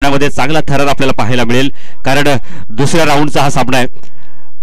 सामन्यामध्ये चांगला थरार आपल्याला पाहायला मिळेल, कारण दुसऱ्या राऊंडचा हा सामना आहे.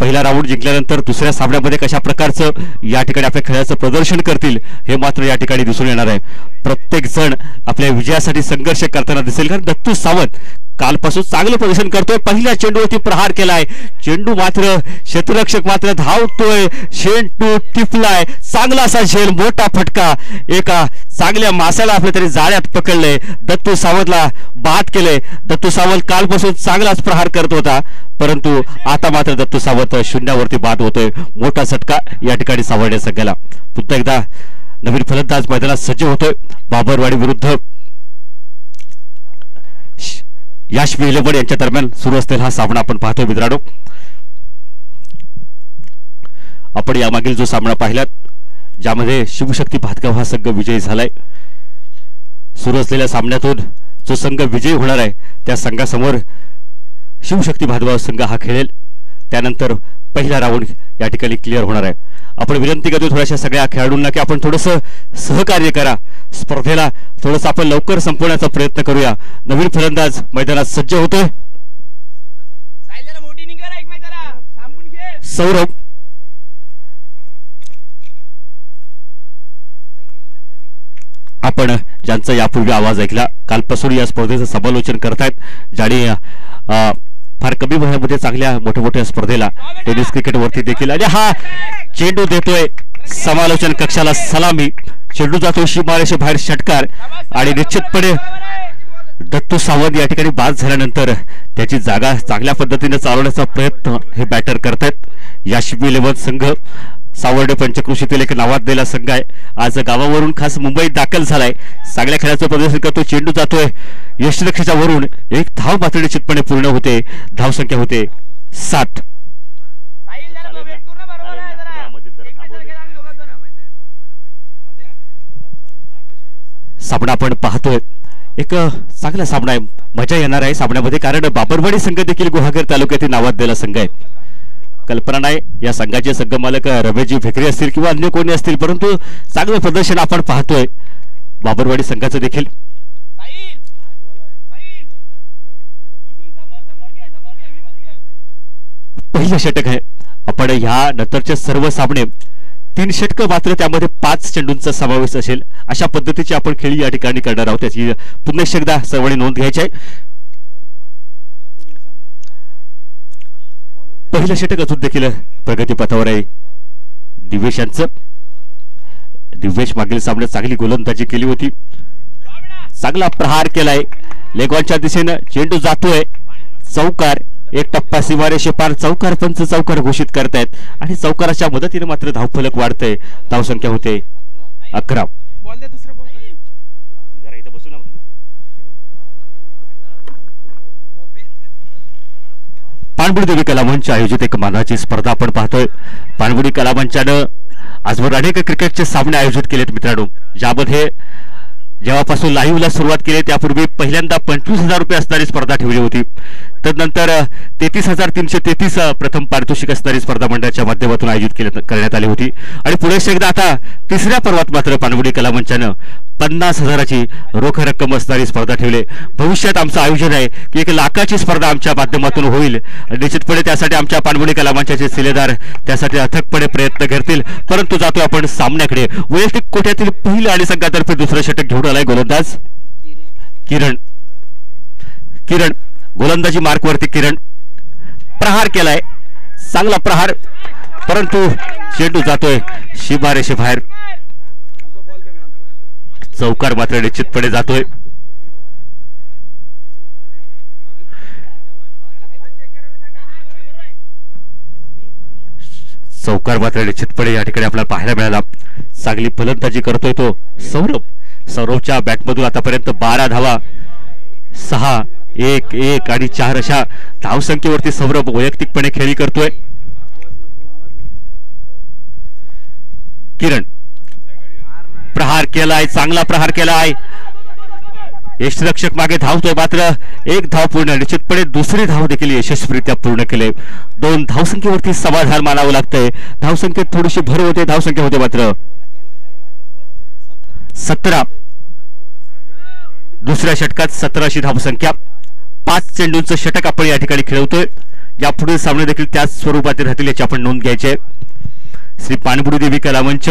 पहिला राऊंड जिंकल्यानंतर दुसऱ्या सामन्यामध्ये कशा प्रकारचं या ठिकाणी आपल्या खेळाचं प्रदर्शन करतील हे मात्र या ठिकाणी दिसून येणार आहे. प्रत्येक जण आपल्या विजयासाठी संघर्ष करताना दिसेल, कारण दत्तू सावंत कालपासून चांगलं प्रदर्शन करतोय. पहिल्या चेंडूवरती प्रहार केलाय, चेंडू मात्र क्षेत्ररक्षक मात्र धावतोय, चेंडू टिपलाय, चांगला असा झेल, मोठा फटका, एका चांगल्या मासाला आपल्या तरी जाळ्यात पकडलंय, दत्तू सावंतला बाद केलंय. दत्तू सावंत कालपासून चांगलाच प्रहार करत होता, परंतु आता मात्र दत्तू सावंत शून्यावरती बाद होतोय. मोठा झटका या ठिकाणी सावरणे संघाला. पुन्हा एकदा नवीन फलंदाज मैदानात सज्ज होतोय. बाबरवाडी विरुद्ध याशवी इलेव्हन यांच्या दरम्यान सुरू असलेला हा सामना आपण पाहतोय मित्रांनो. आपण यामागील जो सामना पाहिलात ज्यामध्ये शिवशक्ती भातगाव हा संघ विजयी झालाय, सुरू असलेल्या सामन्यातून जो संघ विजयी होणार आहे त्या संघासमोर शिवशक्ती भातगाव संघ हा खेळेल. त्यानंतर पहिला राऊंड या ठिकाणी क्लिअर होणार आहे. आपण विनंती करतो थोड्याशा सगळ्या खेळाडूंना की आपण थोडंसं सहकार्य करा, स्पर्धेला थोडंसं आपण लवकर संपवण्याचा प्रयत्न करूया. नवीन फलंदाज मैदानात सज्ज होतोय. सौरभ आपण ज्यांचा यापूर्वी आवाज ऐकला कालपासून या स्पर्धेचं समालोचन करतायत, ज्याने फार कमी वयामध्ये चांगल्या मोठ्या स्पर्धेला टेनिस क्रिकेटवरती देखील आणि हा चेंडू देतोय समालोचन कक्षाला सलामी. चेंडू जातो सीमारेषे बाहेर, षटकार, आणि निश्चितपणे दत्तू सावंत या ठिकाणी बाद झाल्यानंतर त्याची जागा चांगल्या पद्धतीने चालवण्याचा प्रयत्न हे बॅटर करतायत. याशवी इलेव्हन संघ सावर्डे पंचकृषीतील एक नावाजलेला संघ आहे. आज गावावरून खास मुंबईत दाखल झालाय, चांगल्या खेळाचं प्रदर्शन करतो. चेंडू जातोय यष्टिरक्षकाच्या वरून, एक धाव मात्र निश्चितपणे पूर्ण होते. धावसंख्या होते 7. सामना आपण पाहतोय, एक चांगला सामना आहे, मजा येणार आहे सामन्यामध्ये, कारण बाबरवाडी संघ देखील गुहागर तालुक्यातील नावाजलेला संघ आहे. कल्पना नाही या संघाचे संघ मालक रमेशजी भेकरे असतील किंवा अन्य कोणी असतील, परंतु चांगलं प्रदर्शन आपण पाहतोय बाबरवाडी संघाचं देखील. पहिलं षटक आहे. आपण ह्या नंतरचे सर्व सामने 3 षटकं मात्र त्यामध्ये 5 चेंडूंचा समावेश असेल अशा पद्धतीची आपण खेळी या ठिकाणी करणार आहोत, त्याची पुन्हा एकदा सर्वांनी नोंद घ्यायची आहे. पहिलं षटक अजून देखील प्रगतीपथावर आहे दिवेश यांचं. दिवेश मागील सामन्यात चांगली गोलंदाजी केली होती, चांगला प्रहार केलाय लेगॉनच्या दिशेनं, चेंडू जातोय चौकार, एक टप्पा सीमारेषे पार, चौकार पंच चौकार घोषित करतायत आणि चौकाराच्या मदतीने मात्र धावफलक वाढतंय. धावसंख्या होते 11. पाणबुडी देवी कलामंच आयोजित एक मानाची स्पर्धा आपण पाहतोय. पाणबुडी कलामंचानं आजवर अनेक क्रिकेटचे सामने आयोजित केलेत मित्रांनो, ज्यामध्ये जेव्हापासून लाईव्हला सुरुवात केली त्यापूर्वी पहिल्यांदा 25,000 रुपये असणारी स्पर्धा ठेवली होती. तदनंतर 33,333 प्रथम पारितोषिक असणारी स्पर्धा मंडळाच्या माध्यमातून आयोजित करण्यात आली होती. आणि पुढे एकदा आता तिसऱ्या पर्वात मात्र पाणबुडी कलामंचानं 50,000ची रोख रक्कम असणारी स्पर्धा ठेवली. भविष्यात आमचं आयोजन आहे की 1 लाखाची स्पर्धा आमच्या माध्यमातून होईल. निश्चितपणे त्यासाठी आमच्या पाणबुडी कलामंचाचे शिलेदार त्यासाठी अथकपणे प्रयत्न करतील. परंतु जातो आपण सामन्याकडे. वैयक्तिक कोट्यातील पहिलं आणि संघातर्फे दुसरं षटक घेऊन आलाय गोलंदाज किरण. गोलंदाजी मार्कवरती किरण, प्रहार केलाय, चांगला प्रहार, परंतु चेंडू जातोय सीमारेषे बाहेर, चौकार मात्र निश्चितपणे जातोय. चौकार मात्र निश्चितपणे या ठिकाणी आपल्याला पाहायला मिळाला. चांगली फलंदाजी करतोय तो सौरभच्या बॅटमधून आतापर्यंत 12 धावा, 6, 1, 1 आणि 4 अशा धावसंख्येवरती सौरभ वैयक्तिकपणे खेळी करतोय. किरण प्रहार केलाय, चांगला प्रहार केलाय, यष्टिरक्षक मागे धावतोय, मात्र 1 धाव पूर्ण, निश्चितपणे दुसरी धाव देखील यशस्वीरित्या पूर्ण केले. 2 धावसंख्येवरती समाधान मानावं लागतंय. धावसंख्येत थोडीशी भर होते, धावसंख्या होते मात्र 17. दुसऱ्या षटकात 17शी धावसंख्या. 5 चेंडूंचं षटक आपण या ठिकाणी खेळवतोय. यापुढील सामने देखील त्याच स्वरूपाचे राहतील याची आपण नोंद घ्यायची आहे. श्री पाणबुडी देवी कला मंच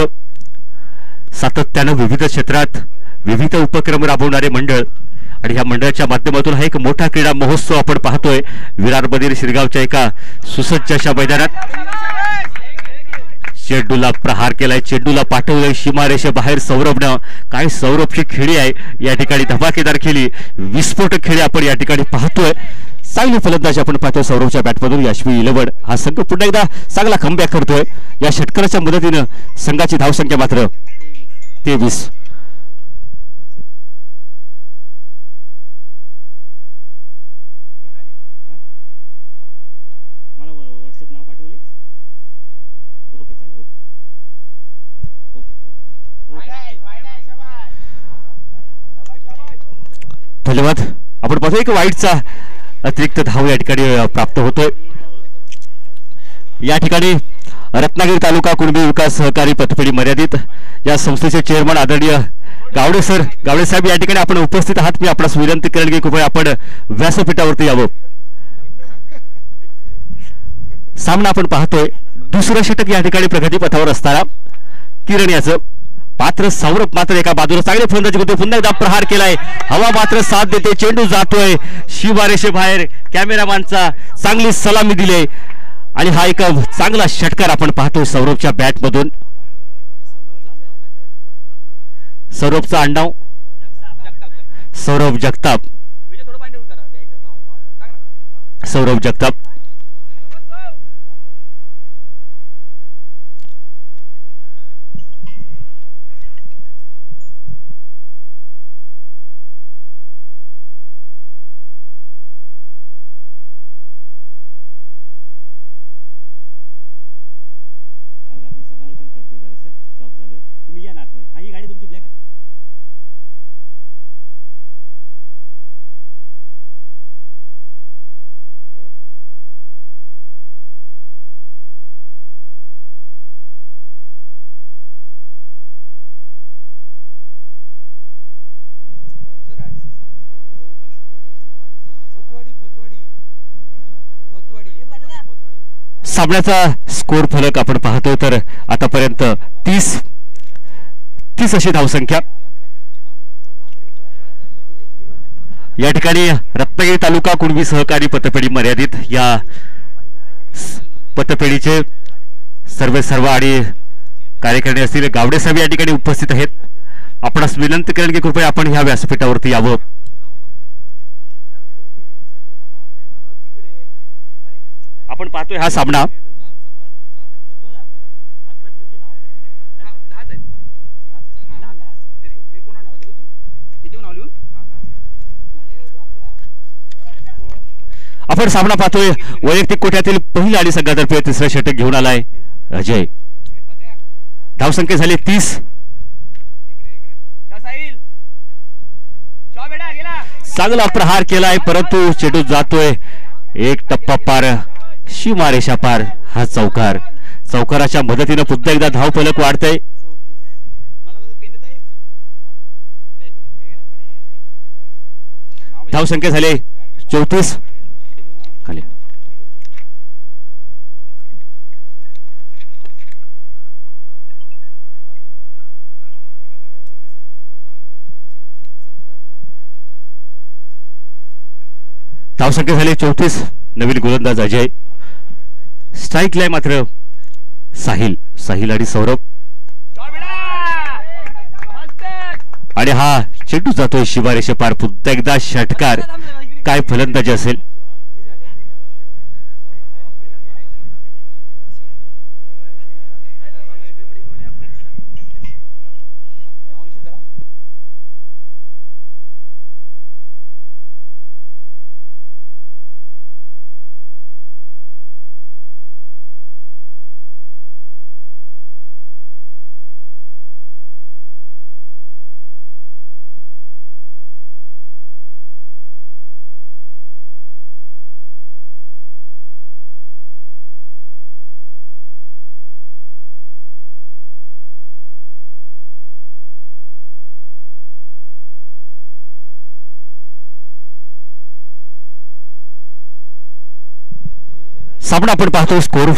सातत्यानं विविध क्षेत्रात विविध उपक्रम राबवणारे मंडळ आणि ह्या मंडळाच्या माध्यमातून हा एक मोठा क्रीडा महोत्सव आपण पाहतोय. विरार बधीर शिरगावच्या एका सुसज्ज अशा मैदानात चेंडूला प्रहार केलाय, चेंडूला पाठवलंय सीमारेषे बाहेर सौरभनं. काय सौरभची खेळी आहे या ठिकाणी, धमाकेदार खेळी, विस्फोटक खेळी आपण या ठिकाणी पाहतोय. चांगली फलंदाजी आपण पाहतोय सौरभच्या बॅटमधून. यशवी 11 हा संघ पुन्हा एकदा चांगला कमबॅक करतोय. या षटकाराच्या मदतीनं संघाची धावसंख्या मात्र 23. धन्यवाद. आपण पाहतो एक वाईटचा अतिरिक्त धाव या ठिकाणी प्राप्त होतोय. या ठिकाणी रत्नागिरी तालुका कुणबी विकास सहकारी पतपेढी मर्यादित या संस्थेचे चेअरमन आदरणीय गावडे साहेब या ठिकाणी आपण उपस्थित आहात. मी आपणास विनंती करेल की कृपया आपण व्यासपीठावरती यावं. सामना आपण पाहतोय. दुसरं षटक या ठिकाणी प्रगतीपथावर असताना किरण याचं पात्र सौरभ मात्र एका बाजूला चांगले फलंदाजी करतोय. पुन्हा एकदा प्रहार केलाय, हवा मात्र साथ देते, चेंडू जातोय शिवारेषे बाहेर. कॅमेरामॅनचा चांगली सलामी दिली आणि हा एक चांगला षटकार आपण पाहतोय सौरभच्या बॅटमधून. सौरभचा आडनाव सौरभ जगताप. सौरभ जगताप सामन्याचा स्कोर फलक आपण पाहतोय तर आतापर्यंत 30 अशी धावसंख्या. या ठिकाणी रत्नागिरी तालुका कुणबी सहकारी पतपेढी मर्यादित या पतपेढीचे सर्व आणि कार्यकारिणी असतील गावडे साहेब या ठिकाणी उपस्थित आहेत. आपणास विनंती करेन की कृपया आपण ह्या व्यासपीठावरती यावं. आपण पाहतोय हा सामना पाहतोय वैयक्तिक कोट्यातील पहिल्या आणि संघातर्फे तिसरं षटक घेऊन आलाय अजय. धावसंख्या झाली 30. चांगला प्रहार केलाय परंतु चेंडू जातोय एक टप्पा पार, सीमारेषा पार. हा चौकाराच्या मदतीनं पुन्हा एकदा धाव फलक वाढतंय. धावसंख्या झाली 34. खाली धावसंख्या झाली 34. नवीन गोलंदाज अजय. स्ट्राईकला मात्र साहिल आणि सौरभ आणि हा चेंडू जातोय शिवारेषे पार. पुन्हा एकदा षटकार. काय फलंदाजी असेल. सामना आपण पाहतो. स्कोर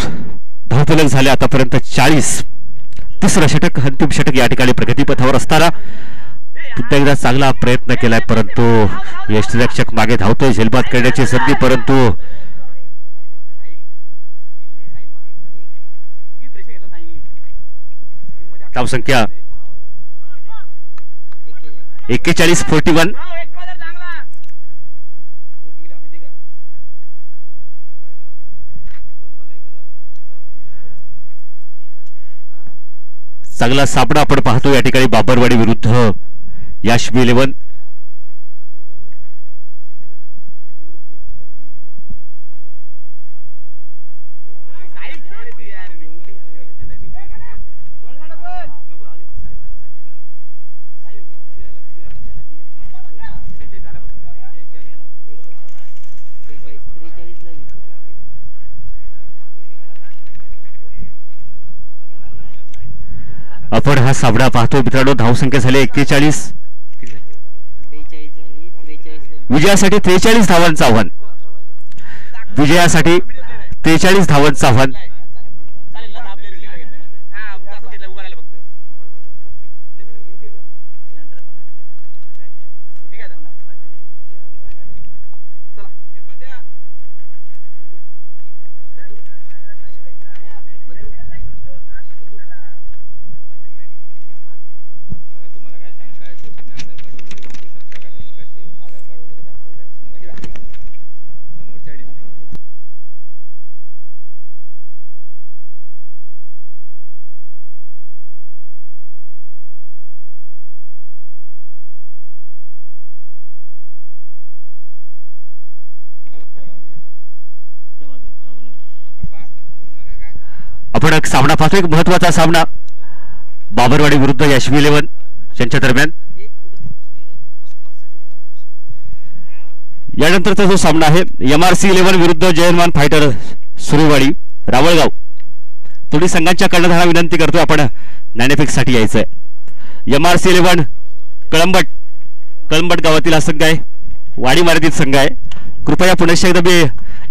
धावफलक झाले आतापर्यंत 40. तिसरं षटक, अंतिम षटक या ठिकाणी प्रगतीपथावर असताना पुन्हा एकदा चांगला प्रयत्न केलाय, परंतु यष्टीरक्षक मागे धावतोय. झेलबाद करण्याची संधी, परंतु धावसंख्या 41-41. चांगला सामना आपण पाहतो या ठिकाणी बाबरवाडी विरुद्ध याशवी 11. आपण हा सामना पाहतो मित्रांनो. धावसंख्या झाली 41. विजयासाठी 43 धावांचं आव्हान. विजयासाठी 43 धावांचं आव्हान. आपण एक सामना पाहतो, एक महत्वाचा सामना बाबरवाडी विरुद्ध याशवी 11 यांच्या दरम्यान. यानंतरचा जो सामना आहे MRC 11 विरुद्ध जयनमान फायटर सुरुवाडी रावळगाव. दोन्ही संघांच्या कर्णधारांना विनंती करतोय आपण नाणेफेक साठी यायचंय. MRC 11 कळंबट गावातील हा संघ आहे, वाडी मर्यादित संघ आहे. कृपया पुन्हा एकदा मी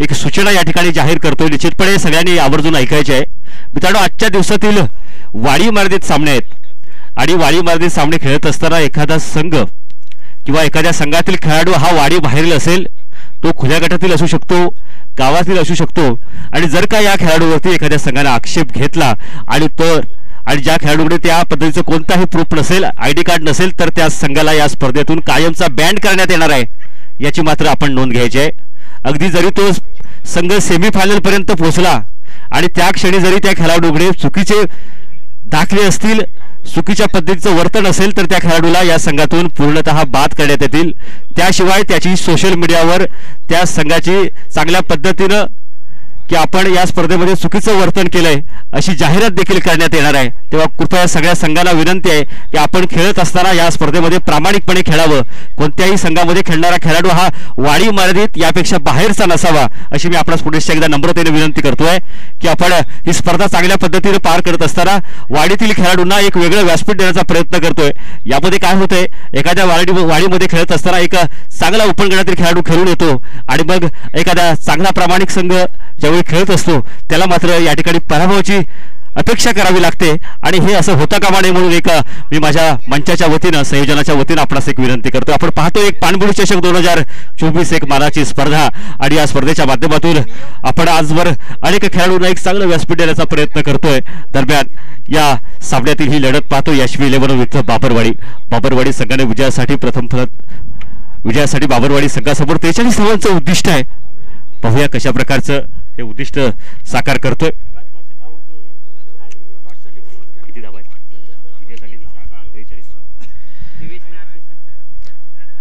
एक सूचना या ठिकाणी जाहीर करतोय, निश्चितपणे सगळ्यांनी आवर्जून ऐकायचे आहे मित्रांनो. आजच्या दिवसातील वाडी मर्यादित सामने आहेत आणि वाडी मर्यादित सामने खेळत असताना एखादा संघ किंवा एखाद्या संघातील खेळाडू हा वाडी बाहेरील असेल, तो खुल्या गटातील असू शकतो, गावातील असू शकतो, आणि जर का या खेळाडूवरती एखाद्या संघाने आक्षेप घेतला आणि ज्या खेळाडूकडे त्या पद्धतीचं कोणताही प्रूफ नसेल, ID कार्ड नसेल, तर त्या संघाला या स्पर्धेतून कायमचा बॅन करण्यात येणार आहे, याची मात्र आपण नोंद घ्यायची आहे. अगदी जरी तो संघ सेमीफायनल पर्यंत पोहोचला आणि त्या क्षणी जरी त्या खेळाडूकडे चुकीचे दाखले असतील, चुकीच्या पद्धतीचं वर्तन असेल, तर त्या खेळाडूला या संघातून पूर्णतः बाद करण्यात येतील. त्याशिवाय त्याची सोशल मीडियावर त्या संघाची चांगल्या पद्धतीनं की आपण या स्पर्धेमध्ये चुकीचं वर्तन केलंय अशी जाहिरात देखील करण्यात येणार आहे. तेव्हा कृपया सगळ्या संघांना विनंती आहे की आपण खेळत असताना या स्पर्धेमध्ये प्रामाणिकपणे खेळावं. कोणत्याही संघामध्ये खेळणारा खेळाडू हा वाडी मर्यादित यापेक्षा बाहेरचा नसावा, अशी मी आपणास पुढे एकदा नम्रतेने विनंती करतोय की आपण ही स्पर्धा चांगल्या पद्धतीने पार करत असताना वाडीतील खेळाडूंना एक वेगळं व्यासपीठ देण्याचा प्रयत्न करतोय. यामध्ये काय होतंय, एखाद्या वाडीमध्ये खेळत असताना एक चांगला उपनगणातील खेळाडू खेळून येतो आणि मग एखादा चांगला प्रामाणिक संघ ज्यावेळी खेळत असतो त्याला मात्र या ठिकाणी पराभवाची अपेक्षा करावी लागते, आणि हे असं होता कामा नये म्हणून मी माझ्या मंचाच्या वतीनं, संयोजनाच्या वतीनं आपणास एक विनंती करतो. आपण पाहतो एक पाणबुडी चषक 2024 एक मानाची स्पर्धा, आणि या स्पर्धेच्या माध्यमातून आपण आजवर अनेक खेळाडूंना एक चांगलं व्यासपीठ देण्याचा प्रयत्न करतोय. दरम्यान या सामन्यातील ही लढत पाहतो याशवी 11 विरुद्ध बाबरवाडी संघाने विजयासाठी बाबरवाडी संघासमोर 43 धावांचं उद्दिष्ट आहे. पाहूया कशा प्रकारचं हे उद्दिष्ट साकार करतोय.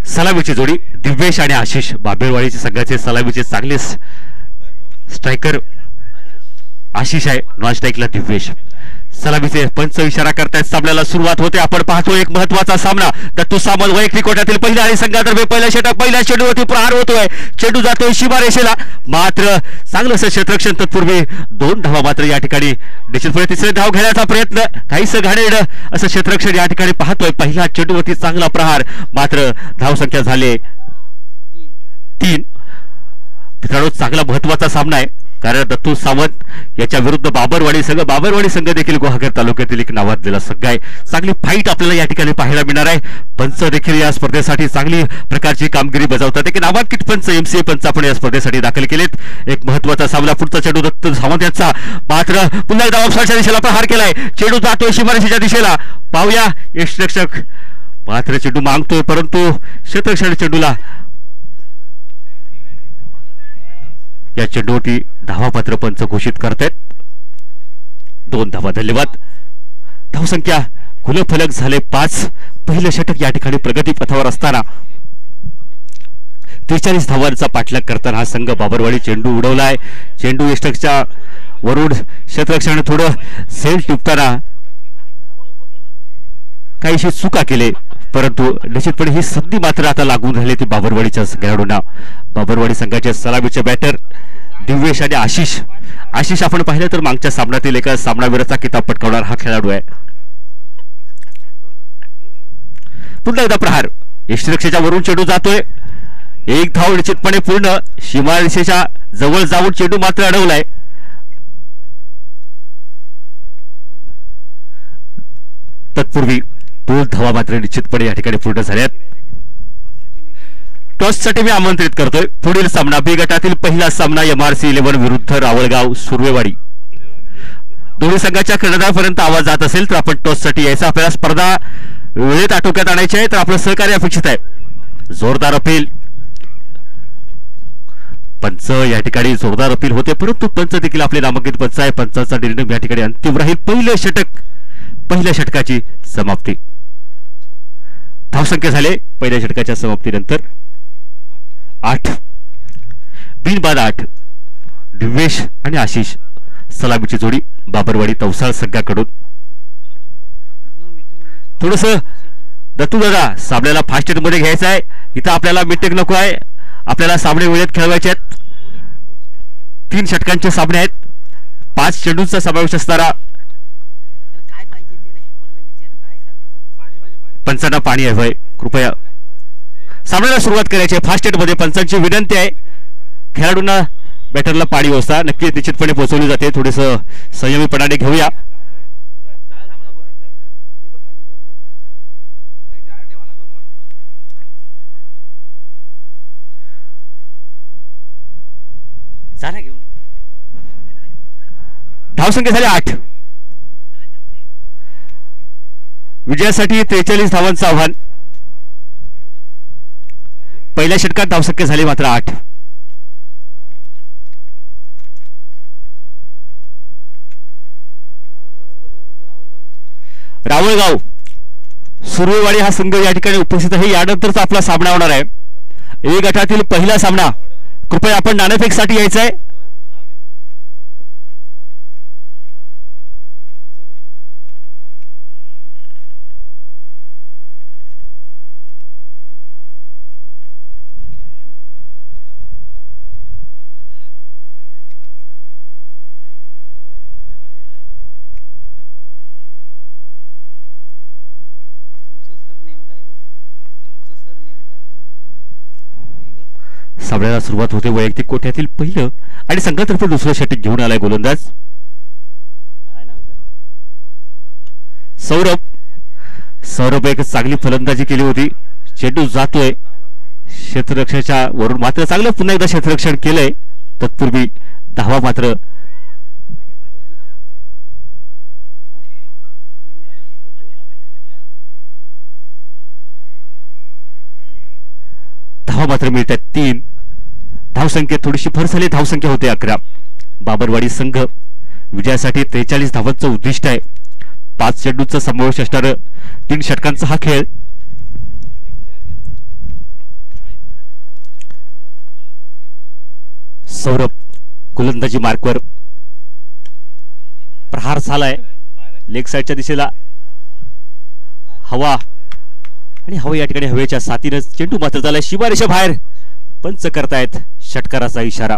सलामीची जोडी दिव्येश आणि आशिष, बाबरवाडीच्या संघाचे सलामीचे चांगले स्ट्रायकर आशिष आहे, नॉन स्ट्राईकला दिव्येश. सलामीचे पंच इशारा करतायत. सामन्याला सुरुवात होते. आपण पाहतो एक महत्वाचा सामना. दत्तू सामंत वैयक्तिक कोट्यातील पहिल्या आणि संघातर्फे पहिल्या चेंडूवरती प्रहार होतोय. चेंडू जातोय सीमारेषेला, मात्र चांगलं क्षेत्ररक्षण. तत्पूर्वी 2 धावा मात्र या ठिकाणी निश्चितपणे तिसरे धाव घेण्याचा प्रयत्न, काहीसं घाणेरडं असं क्षेत्ररक्षण या ठिकाणी पाहतोय. पहिल्या चेंडूवरती चांगला प्रहार, मात्र धावसंख्या झाले 3. मित्रांनो चांगला महत्वाचा सामना आहे, कारण दत्तू सावंत याच्या विरुद्ध बाबरवाडी संघ देखील गुहागर तालुक्यातील एक नावाजलेला संघ आहे. चांगली फाईट आपल्याला या ठिकाणी पाहायला मिळणार आहे. पंच देखील या स्पर्धेसाठी चांगली प्रकारची कामगिरी बजावतात. एक नामांकित पंच एमसीए पंच आपण या स्पर्धेसाठी दाखल केलेत. एक महत्वाचा सामना पुढचा चेंडू दत्तू सावंत यांचा मात्र पुन्हा एकदा ऑफसाईडच्या दिशेला प्रहार केलाय. चेंडू जातोय सीमारेषेच्या दिशेला. पाहूया यष्टिरक्षक मात्र चेंडू मागतोय परंतु क्षेत्ररक्षण चेंडूला या चेंडूवरती धावा पात्र पंच घोषित करतायत. 2 धावा. धन्यवाद. धावसंख्या गुलफलक झाले 5. पहिलं षटक या ठिकाणी प्रगती पथावर असताना 43 धावांचा पाठलाग करताना हा संघ बाबरवाडी चेंडू उडवलाय. चेंडू यष्टकच्या वरून क्षेत्ररक्षण थोडं सेल टिपताना काहीशी चुका केले परंतु निश्चितपणे ही संधी मात्र आता लागून राहिली ती बाबरवाडीच्या खेळाडूंना. बाबरवाडी संघाचे सलामीचे बॅटर दिव्येश आणि आशिष आपण पाहिलं तर मागच्या सामन्यातील एका सामनावीराचा किताब पटकावणार हा खेळाडू आहे. पुन्हा एकदा प्रहार. यष्टिरक्षेच्या वरून चेंडू जातोय. एक धाव निश्चितपणे पूर्ण. सीमारेषेच्या जवळ जाऊन चेंडू मात्र अडवलाय. तत्पूर्वी 2 धावा मात्र निश्चितपणे या ठिकाणी पूर्ण झाल्यात. टॉससाठी मी आमंत्रित करतोय. पुढील सामना बी गटातील पहिला सामना MRC 11 विरुद्ध रावळगाव सुर्वेवाडी. दोन्ही संघाच्या कर्णधारापर्यंत आवाज जात असेल तर आपण टॉससाठी यायचा. आपल्याला स्पर्धा वेळेत आटोक्यात आणायची आहे तर आपलं सहकार्य अपेक्षित आहे. जोरदार अपील. पंच या ठिकाणी जोरदार अपील होते परंतु पंच देखील आपले नामांकित पंच आहे. पंचाचा निर्णय या ठिकाणी अंतिम राहील. पहिल्या षटकाची समाप्ती. धावसंख्या झाले पहिल्या षटकाच्या समाप्तीनंतर 8. बिनबाद 8. दिव्येश आणि आशिष सलामीची जोडी बाबरवाडी तवसाळ संघाकडून. थोडस दत्तू दादा सामन्याला फास्ट मध्ये घ्यायचं आहे. इथं आपल्याला मिटिंग नको आहे. आपल्याला सामने वेळेत खेळवायचे आहेत. 3 षटकांचे सामने आहेत. 5 चेंडूंचा समावेश असणारा. पंचांना पाणी हवंय कृपया. सामन्याला सुरुवात करायची आहे. फास्ट मध्ये पंचांची विनंती आहे. खेळाडूंना बॅटरला पाणी व्यवस्था नक्की निश्चितपणे पोहोचवली जाते. थोडेस संयमीपणाने घेऊया. धावसंख्या झाली 8. विजयासाठी 43 धावांचं आव्हान. पहिल्या षटकात धावसंख्या झाली मात्र 8. रावळगाव सुर्वेवाडी हा संघ या ठिकाणी उपस्थित आहे. यानंतरचा आपला सामना होणार आहे. ए गटातील पहिला सामना. कृपया आपण नाणेफेकसाठी यायचं आहे. सामन्याला सुरुवात होते. वैयक्तिक कोट्यातील पहिलं आणि संघातर्फे दुसरं षटक घेऊन आलाय गोलंदाज सौरभ. एक चांगली फलंदाजी केली होती. चेंडू जातोय क्षेत्ररक्षणाच्या वरून मात्र चांगलं पुन्हा एकदा क्षेत्ररक्षण केलंय. तत्पूर्वी धावा मात्र मिळतात 3. धावसंख्येत थोडीशी भर झाली. धावसंख्या होते 11. बाबरवाडी संघ विजयासाठी 43 धावांचं उद्दिष्ट आहे. 5 चेंडूंचा समावेश असणारा 3 षटकांचा हा खेळ. सौरभ गोलंदाजी मार्कवर. प्रहार झालाय लेग साइडच्या दिशेला. हवा आणि हवा या ठिकाणी हवेच्या साथीने चेंडू मात्र झालाय सीमारेषा बाहेर. पंच करतायत षटकाराचा इशारा.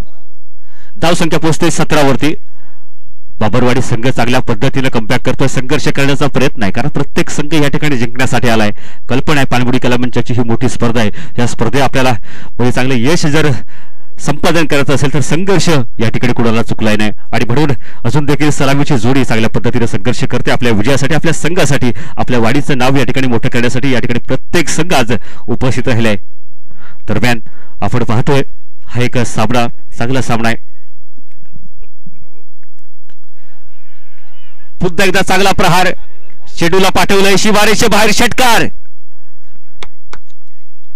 धावसंख्या पोहोचते 17 वरती. बाबरवाडी संघ चांगल्या पद्धतीने कमबॅक करतोय. संघर्ष करण्याचा प्रयत्न आहे कारण प्रत्येक संघ या ठिकाणी जिंकण्यासाठी आलाय. कल्पना आहे पाणबुडी कला मंचाची ही मोठी स्पर्धा आहे. या स्पर्धेत आपल्याला म्हणजे चांगले यश जर संपादन करायचं असेल तर संघर्ष या ठिकाणी कुणाला चुकलाय नाही आणि म्हणून अजून देखील सलामीची जोडी चांगल्या पद्धतीने संघर्ष करते आपल्या विजयासाठी, आपल्या संघासाठी, आपल्या वाडीचं नाव या ठिकाणी मोठं करण्यासाठी या ठिकाणी प्रत्येक संघ आज उपस्थित राहिलाय. दरम्यान आपण पाहतोय हा एक सामना, चांगला सामना आहे. पुन्हा एकदा चांगला प्रहार, चेंडूला पाठवलंय शिवारेच्या बाहेर, षटकार.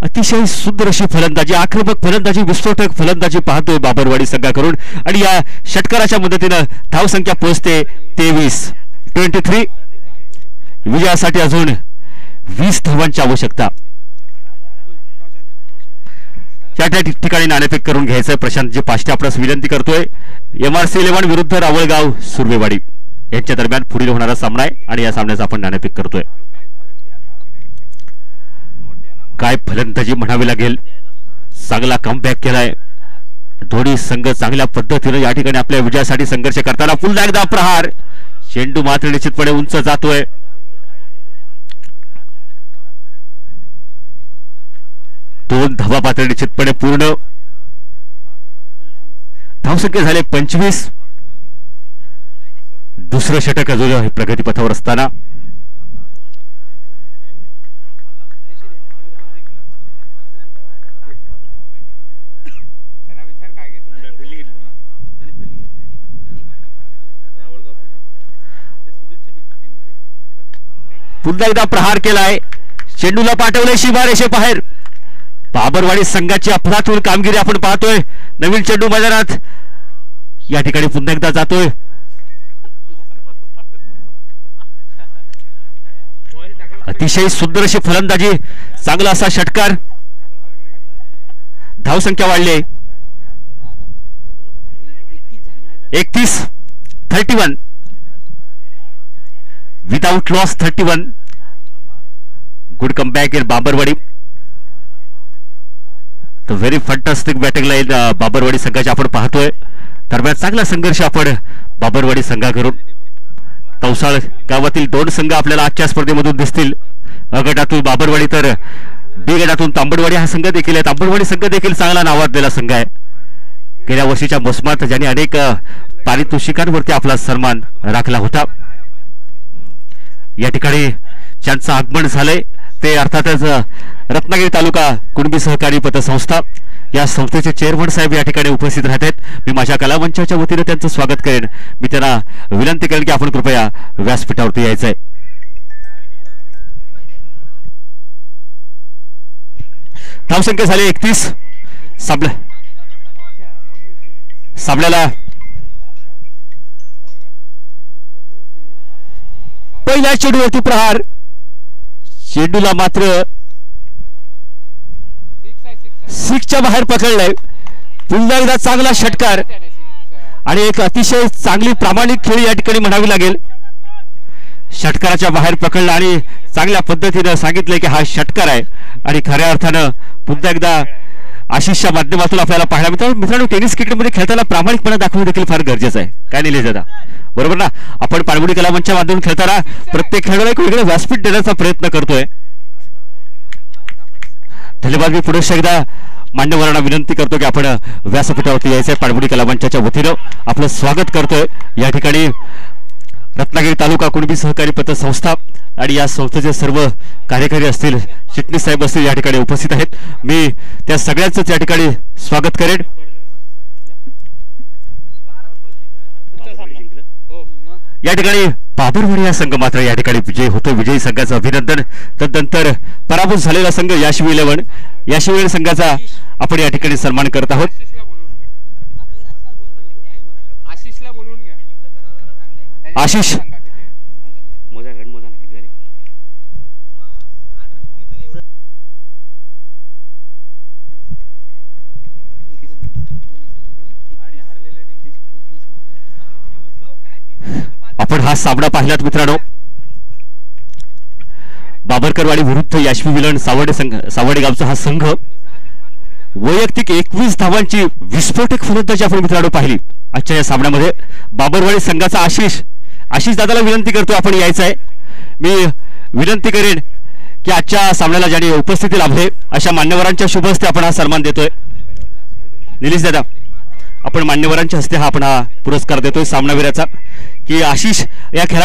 अतिशय सुंदर अशी फलंदाजी, आक्रमक फलंदाजी, विस्फोटक फलंदाजी पाहतोय बाबरवाडी संघाकडून आणि या षटकाराच्या मदतीनं धावसंख्या पोहोचते 23. विजयासाठी अजून 20 धावांची आवश्यकता. या ठिकाणी नाणेफेक करून घ्यायचंय. प्रशांतजी पाष्टे आपणास विनंती करतोय. MRC 11 विरुद्ध रावळगाव सुर्वेवाडी यांच्या दरम्यान पुढील होणारा सामना आहे आणि या सामन्याचा आपण नाणेफेक करतोय. काय फलंदाजी म्हणावी लागेल, चांगला कमबॅक केलाय. दोन्ही संघ चांगल्या पद्धतीने या ठिकाणी आपल्या विजयासाठी संघर्ष करताना पुन्हा एकदा प्रहार, चेंडू मात्र निश्चितपणे उंच जातोय. दोन धावा पात्र निश्चितपणे पूर्ण. धावसंख्या झाले 25. दुसरं षटक अजून प्रगतीपथावर असताना पुन्हा एकदा प्रहार केलाय, चेंडूला पाठवलंय शिवारेषे बाहेर. बाबरवाडी संघाची अफलातून कामगिरी आपण पाहतोय. नवीन चेंडू मैदानात या ठिकाणी पुन्हा एकदा जातोय. अतिशय सुंदर अशी फलंदाजी, चांगला असा षटकार. धावसंख्या वाढली 31 without loss 31. Good comeback in Babarwadi. तर very fantastic batting line Babarwadi संघाची आपण पाहतोय. दरम्यान चांगला संघर्ष आपण बाबरवाडी संघाकडून. तवसाळ गावातील 2 संघ आपल्याला आजच्या स्पर्धेमधून दिसतील. अ गटातून बाबरवाडी तर बी गटातून तांबडवाडी हा संघ देखील आहे. तांबडवाडी संघ देखील चांगला नावाजलेला संघ आहे. गेल्या वर्षीच्या मोसमात ज्यांनी अनेक पारितोषिकांवरती आपला सन्मान राखला होता. या ठिकाणी ज्यांचं आगमन झालंय ते अर्थातच रत्नागिरी तालुका कुणबी सहकारी पतसंस्था या संस्थेचे चेअरमन साहेब या ठिकाणी उपस्थित राहतात. मी माझ्या कलामंचाच्या वतीने त्यांचं स्वागत करेन. मी त्यांना विनंती करेन की आपण कृपया व्यासपीठावरती यायचंय. धावसंख्या झाली 31. सामन्याला पहिल्या चेंडूवरती प्रहार, चेंडूला मात्र 6च्या बाहेर पकडलाय. पुन्हा एकदा चांगला षटकार आणि एक अतिशय चांगली प्रामाणिक खेळी या ठिकाणी म्हणावी लागेल. षटकाराच्या बाहेर पकडला आणि चांगल्या पद्धतीने सांगितलंय की हा षटकार आहे आणि खऱ्या अर्थानं पुन्हा एकदा आशिषच्या माध्यमातून आपल्याला पाहायला मिळतं. मित्रांनो, टेनिस क्रिकेटमध्ये खेळताना प्रामाणिकपणा दाखवणं देखील फार गरजेचं आहे. काय निलेश दादा, बरोबर ना? आपण पाणबुडी कलामंचच्या माध्यमातून खेळताना प्रत्येक खेळाडूला एक वेगळं व्यासपीठ देण्याचा प्रयत्न करतोय. धन्यवाद. मी पुढे एकदा मान्यवरांना विनंती करतो की आपण व्यासपीठावरती यायचंय. पाणबुडी कलामंचाच्या वतीनं आपलं स्वागत करतोय. या ठिकाणी रत्नागिरी तालुका कुणबी सहकारी पतसंस्था आणि या संस्थेचे सर्व कार्यकारी असतील, चिटणीस साहेब असतील, या ठिकाणी उपस्थित आहेत. मी त्या सगळ्यांचंच या ठिकाणी स्वागत करेन. या ठिकाणी बाबरवाडी हा संघ मात्र या ठिकाणी विजयी होतो. विजयी संघाचं अभिनंदन. तदनंतर पराभूत झालेला संघ याशिवी 11 संघाचा आपण या ठिकाणी सन्मान करत आहोत. आशिष आपण हा सामना पाहिलात मित्रांनो. बाबरकरवाडी विरुद्ध याशवी विलन सावडे गावचा हा संघ. वैयक्तिक 21 धावांची विस्फोटक फलंदाजी आपण मित्रांनो पाहिली आजच्या या सामन्यामध्ये. बाबरवाडी संघाचा आशिष दादाला विनंती करतो आपण यायचं आहे. मी विनंती करेन की आजच्या सामन्याला ज्यांनी उपस्थिती लाभले अशा मान्यवरांच्या शुभ हस्ते आपण हा सन्मान देतोय. निलेश दादा, आपण मान्यवरांच्या हस्ते आपण हा पुरस्कार देतोय सामनावीराचा की आशिष या खेळा